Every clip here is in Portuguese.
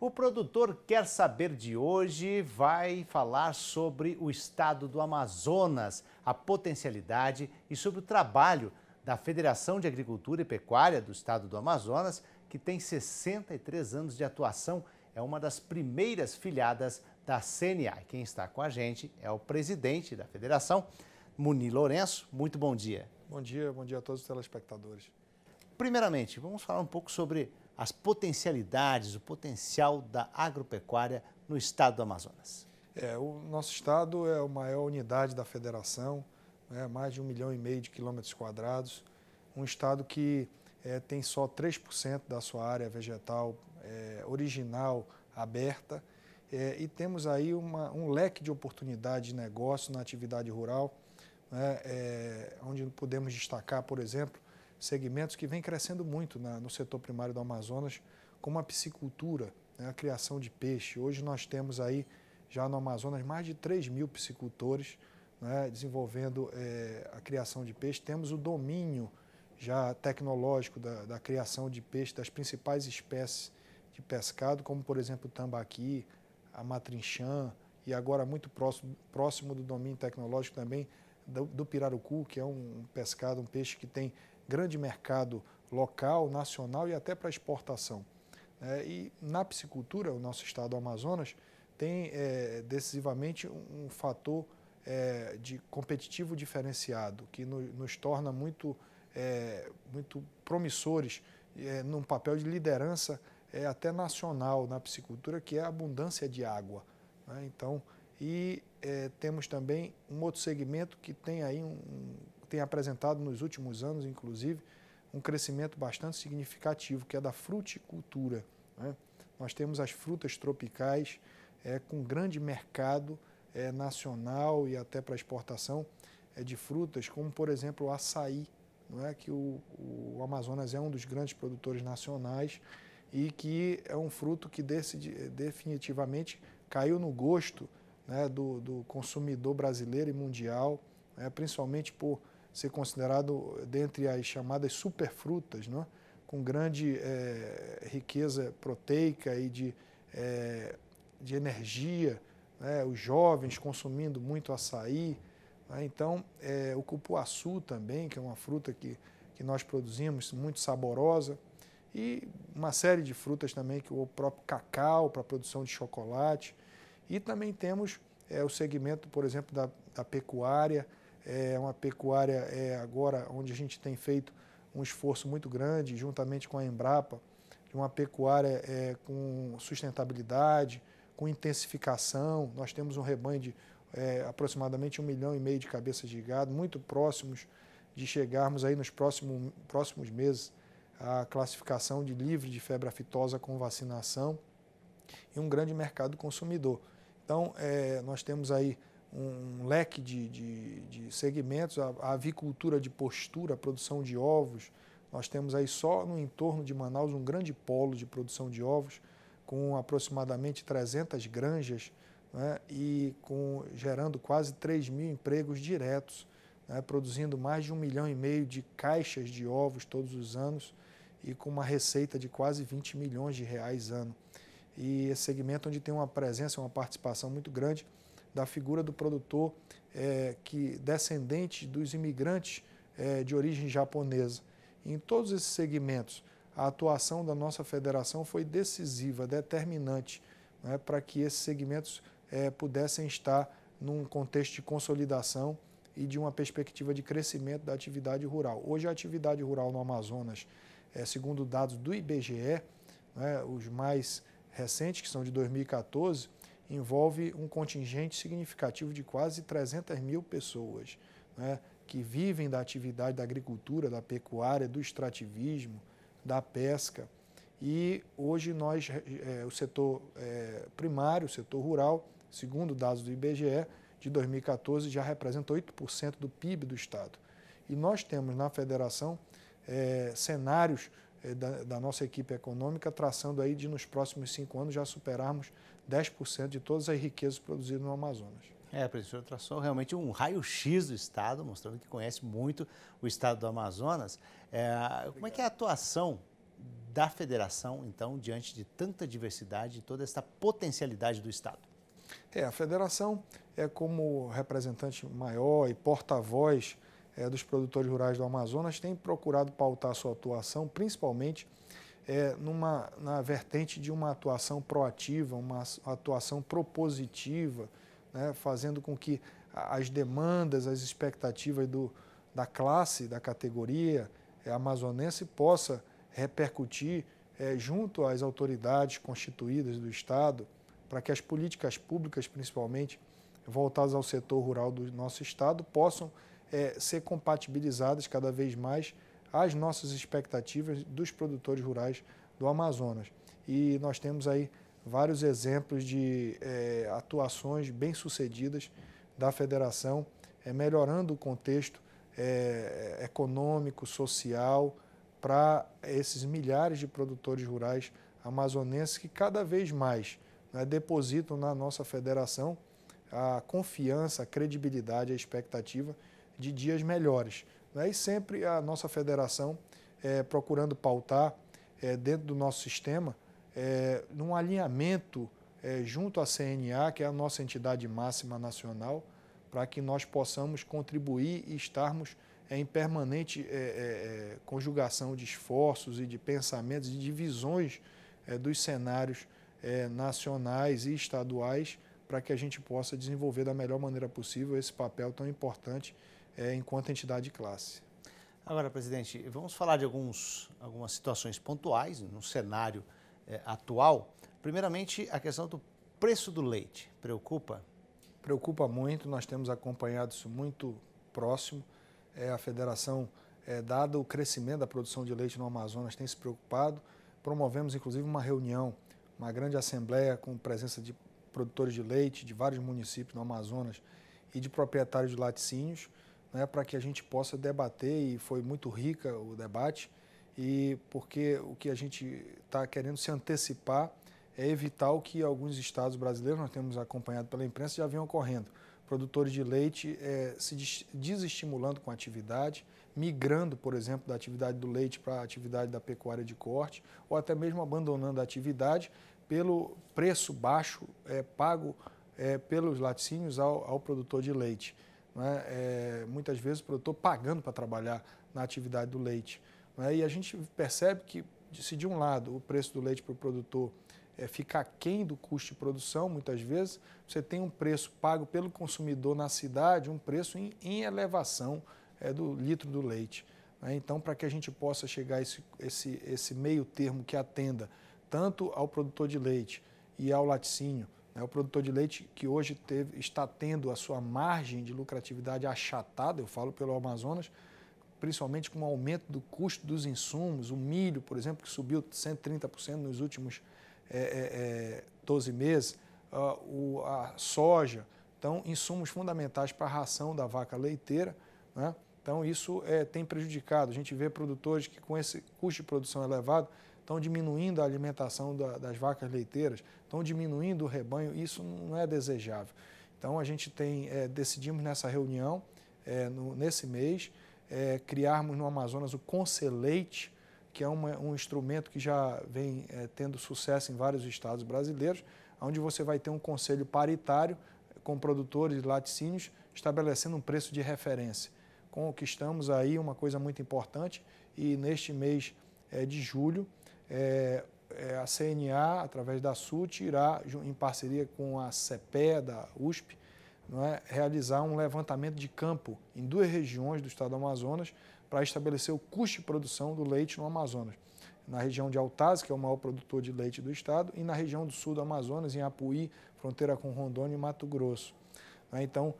O Produtor Quer Saber de hoje vai falar sobre o estado do Amazonas, a potencialidade e sobre o trabalho da Federação de Agricultura e Pecuária do estado do Amazonas, que tem 63 anos de atuação, é uma das primeiras filiadas da CNA. Quem está com a gente é o presidente da federação, Muni Lourenço. Muito bom dia. Bom dia a todos os telespectadores. Primeiramente, vamos falar um pouco sobre as potencialidades, o potencial da agropecuária no estado do Amazonas. O nosso estado é a maior unidade da federação, mais de 1,5 milhão de quilômetros quadrados, um estado que tem só 3% da sua área vegetal original aberta, e temos aí um leque de oportunidades de negócio na atividade rural, onde podemos destacar, por exemplo, segmentos que vêm crescendo muito no setor primário do Amazonas, como a piscicultura, a criação de peixe. Hoje nós temos aí, já no Amazonas, mais de 3.000 piscicultores desenvolvendo a criação de peixe. Temos o domínio já tecnológico da criação de peixe das principais espécies de pescado, como, por exemplo, o tambaqui, a matrinchã, e agora muito próximo do domínio tecnológico também do pirarucu, que é um pescado, um peixe que tem grande mercado local, nacional e até para exportação. E na piscicultura, o nosso estado do Amazonas tem decisivamente um fator de competitivo diferenciado, que nos torna muito promissores num papel de liderança até nacional na piscicultura, que é a abundância de água. Então, temos também um outro segmento que tem aí tem apresentado nos últimos anos, inclusive, um crescimento bastante significativo, que é da fruticultura. Nós temos as frutas tropicais com grande mercado nacional e até para exportação de frutas, como, por exemplo, o açaí, que o Amazonas é um dos grandes produtores nacionais e que é um fruto que definitivamente caiu no gosto do consumidor brasileiro e mundial, principalmente por ser considerado dentre as chamadas superfrutas, com grande riqueza proteica e de energia, os jovens consumindo muito açaí. Então, o cupuaçu também, que é uma fruta que nós produzimos, muito saborosa, e uma série de frutas também, que o próprio cacau para a produção de chocolate. E também temos o segmento, por exemplo, da pecuária, uma pecuária agora onde a gente tem feito um esforço muito grande, juntamente com a Embrapa, de uma pecuária com sustentabilidade, com intensificação. Nós temos um rebanho de aproximadamente 1,5 milhão de cabeças de gado, muito próximos de chegarmos aí nos próximos meses à classificação de livre de febre aftosa com vacinação e um grande mercado consumidor. Então, nós temos aí um leque de segmentos, a avicultura de postura, a produção de ovos. Nós temos aí só no entorno de Manaus um grande polo de produção de ovos, com aproximadamente 300 granjas, e gerando quase 3.000 empregos diretos, produzindo mais de 1,5 milhão de caixas de ovos todos os anos e com uma receita de quase 20 milhões de reais ano. E esse segmento onde tem uma presença, uma participação muito grande da figura do produtor descendente dos imigrantes de origem japonesa. Em todos esses segmentos, a atuação da nossa federação foi decisiva, determinante, para que esses segmentos pudessem estar num contexto de consolidação e de uma perspectiva de crescimento da atividade rural. Hoje a atividade rural no Amazonas, segundo dados do IBGE, os mais recentes, que são de 2014, envolve um contingente significativo de quase 300 mil pessoas, que vivem da atividade da agricultura, da pecuária, do extrativismo, da pesca. E hoje o setor primário, o setor rural, segundo dados do IBGE, de 2014, já representa 8% do PIB do Estado. E nós temos na federação cenários da nossa equipe econômica traçando aí de nos próximos 5 anos já superarmos 10% de todas as riquezas produzidas no Amazonas. Professor, traçou realmente um raio-x do estado, mostrando que conhece muito o estado do Amazonas. Como é que é a atuação da federação, então, diante de tanta diversidade e toda essa potencialidade do Estado? A federação é como representante maior e porta-voz dos produtores rurais do Amazonas, tem procurado pautar sua atuação, principalmente na vertente de uma atuação proativa, uma atuação propositiva, né, fazendo com que as demandas, as expectativas da classe, da categoria amazonense possa repercutir junto às autoridades constituídas do Estado, para que as políticas públicas, principalmente voltadas ao setor rural do nosso Estado, possam ser compatibilizadas cada vez mais às nossas expectativas dos produtores rurais do Amazonas. E nós temos aí vários exemplos de atuações bem-sucedidas da federação, melhorando o contexto econômico, social, para esses milhares de produtores rurais amazonenses que cada vez mais depositam na nossa federação a confiança, a credibilidade, a expectativa de dias melhores. E sempre a nossa federação procurando pautar dentro do nosso sistema num alinhamento junto à CNA, que é a nossa entidade máxima nacional, para que nós possamos contribuir e estarmos em permanente conjugação de esforços e de pensamentos e de visões dos cenários nacionais e estaduais, para que a gente possa desenvolver da melhor maneira possível esse papel tão importante enquanto entidade de classe. Agora, presidente, vamos falar de algumas situações pontuais no cenário atual. Primeiramente, a questão do preço do leite. Preocupa? Preocupa muito, nós temos acompanhado isso muito próximo. A federação, dado o crescimento da produção de leite no Amazonas, tem se preocupado. Promovemos, inclusive, uma reunião, uma grande assembleia com presença de produtores de leite de vários municípios no Amazonas e de proprietários de laticínios, né, para que a gente possa debater, e foi muito rica o debate, e porque o que a gente está querendo se antecipar é evitar o que alguns estados brasileiros, nós temos acompanhado pela imprensa, já vinham ocorrendo. Produtores de leite se desestimulando com a atividade, migrando, por exemplo, da atividade do leite para a atividade da pecuária de corte, ou até mesmo abandonando a atividade pelo preço baixo pago pelos laticínios ao produtor de leite. Muitas vezes o produtor pagando para trabalhar na atividade do leite. E a gente percebe que, se de um lado o preço do leite para o produtor fica aquém do custo de produção, muitas vezes você tem um preço pago pelo consumidor na cidade, um preço em elevação do litro do leite. Então, para que a gente possa chegar a esse meio termo que atenda tanto ao produtor de leite e ao laticínio, o produtor de leite que hoje está tendo a sua margem de lucratividade achatada, eu falo pelo Amazonas, principalmente com o aumento do custo dos insumos, o milho, por exemplo, que subiu 130% nos últimos 12 meses, a soja, então insumos fundamentais para a ração da vaca leiteira, né? Então isso tem prejudicado. A gente vê produtores que com esse custo de produção elevado estão diminuindo a alimentação das vacas leiteiras, estão diminuindo o rebanho, isso não é desejável. Então a gente decidimos nessa reunião, nesse mês, criarmos no Amazonas o Conselleite, que é um instrumento que já vem tendo sucesso em vários estados brasileiros, onde você vai ter um conselho paritário com produtores de laticínios, estabelecendo um preço de referência. Conquistamos aí uma coisa muito importante, e neste mês de julho, a CNA, através da SUT, irá, em parceria com a CEPE, da USP, realizar um levantamento de campo em 2 regiões do estado do Amazonas, para estabelecer o custo de produção do leite no Amazonas. Na região de Altaz, que é o maior produtor de leite do estado, e na região do sul do Amazonas, em Apuí, fronteira com Rondônia e Mato Grosso. Então,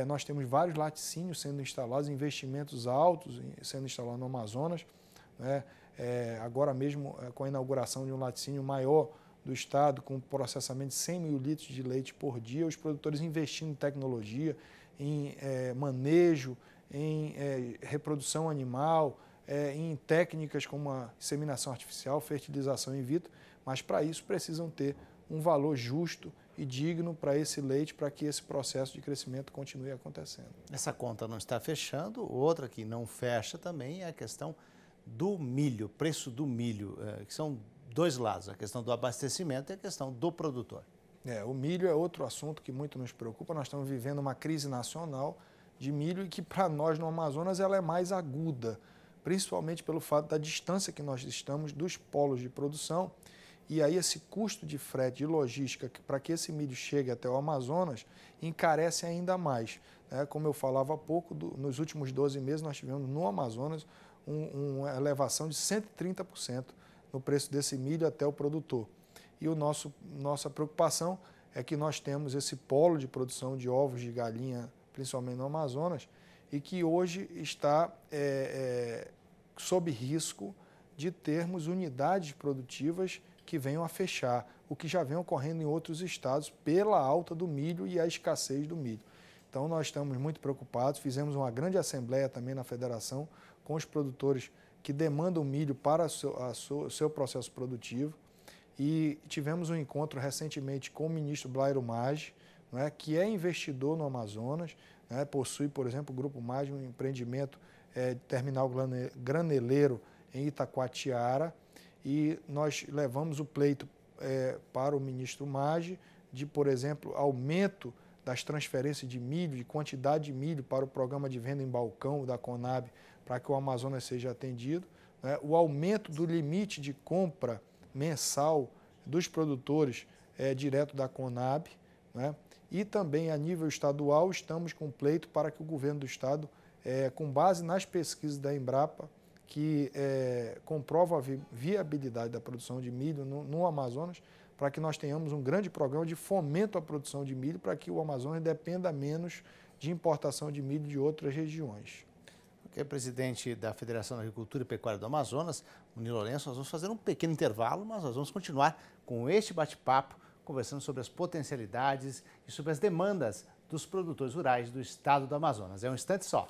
nós temos vários laticínios sendo instalados, investimentos altos sendo instalados no Amazonas. Agora mesmo, com a inauguração de um laticínio maior do estado, com processamento de 100 mil litros de leite por dia, os produtores investindo em tecnologia, em manejo, em reprodução animal, em técnicas como a inseminação artificial, fertilização in vitro, mas para isso precisam ter um valor justo e digno para esse leite, para que esse processo de crescimento continue acontecendo. Essa conta não está fechando. Outra que não fecha também é a questão do milho, preço do milho, que são dois lados, a questão do abastecimento e a questão do produtor. O milho é outro assunto que muito nos preocupa. Nós estamos vivendo uma crise nacional de milho e que para nós no Amazonas ela é mais aguda, principalmente pelo fato da distância que nós estamos dos polos de produção. E aí esse custo de frete e logística para que esse milho chegue até o Amazonas encarece ainda mais. Como eu falava há pouco, nos últimos 12 meses nós tivemos no Amazonas uma elevação de 130% no preço desse milho até o produtor. E nossa preocupação é que nós temos esse polo de produção de ovos de galinha, principalmente no Amazonas, e que hoje está sob risco de termos unidades produtivas que venham a fechar, o que já vem ocorrendo em outros estados pela alta do milho e a escassez do milho. Então nós estamos muito preocupados, fizemos uma grande assembleia também na federação com os produtores que demandam milho para o seu processo produtivo e tivemos um encontro recentemente com o ministro Blairo Maggi, que é investidor no Amazonas, possui, por exemplo, o Grupo Maggi, um empreendimento de terminal graneleiro em Itacoatiara, e nós levamos o pleito para o ministro Maggi de, por exemplo, aumento das transferências de milho, de quantidade de milho para o programa de venda em balcão da Conab, para que o Amazonas seja atendido, o aumento do limite de compra mensal dos produtores direto da Conab, e também a nível estadual estamos com pleito para que o governo do estado, com base nas pesquisas da Embrapa, que comprova a viabilidade da produção de milho no Amazonas, para que nós tenhamos um grande programa de fomento à produção de milho, para que o Amazonas dependa menos de importação de milho de outras regiões. Ok, presidente da Federação da Agricultura e Pecuária do Amazonas, o Nilo Lourenço, nós vamos fazer um pequeno intervalo, mas nós vamos continuar com este bate-papo, conversando sobre as potencialidades e sobre as demandas dos produtores rurais do estado do Amazonas. É um instante só.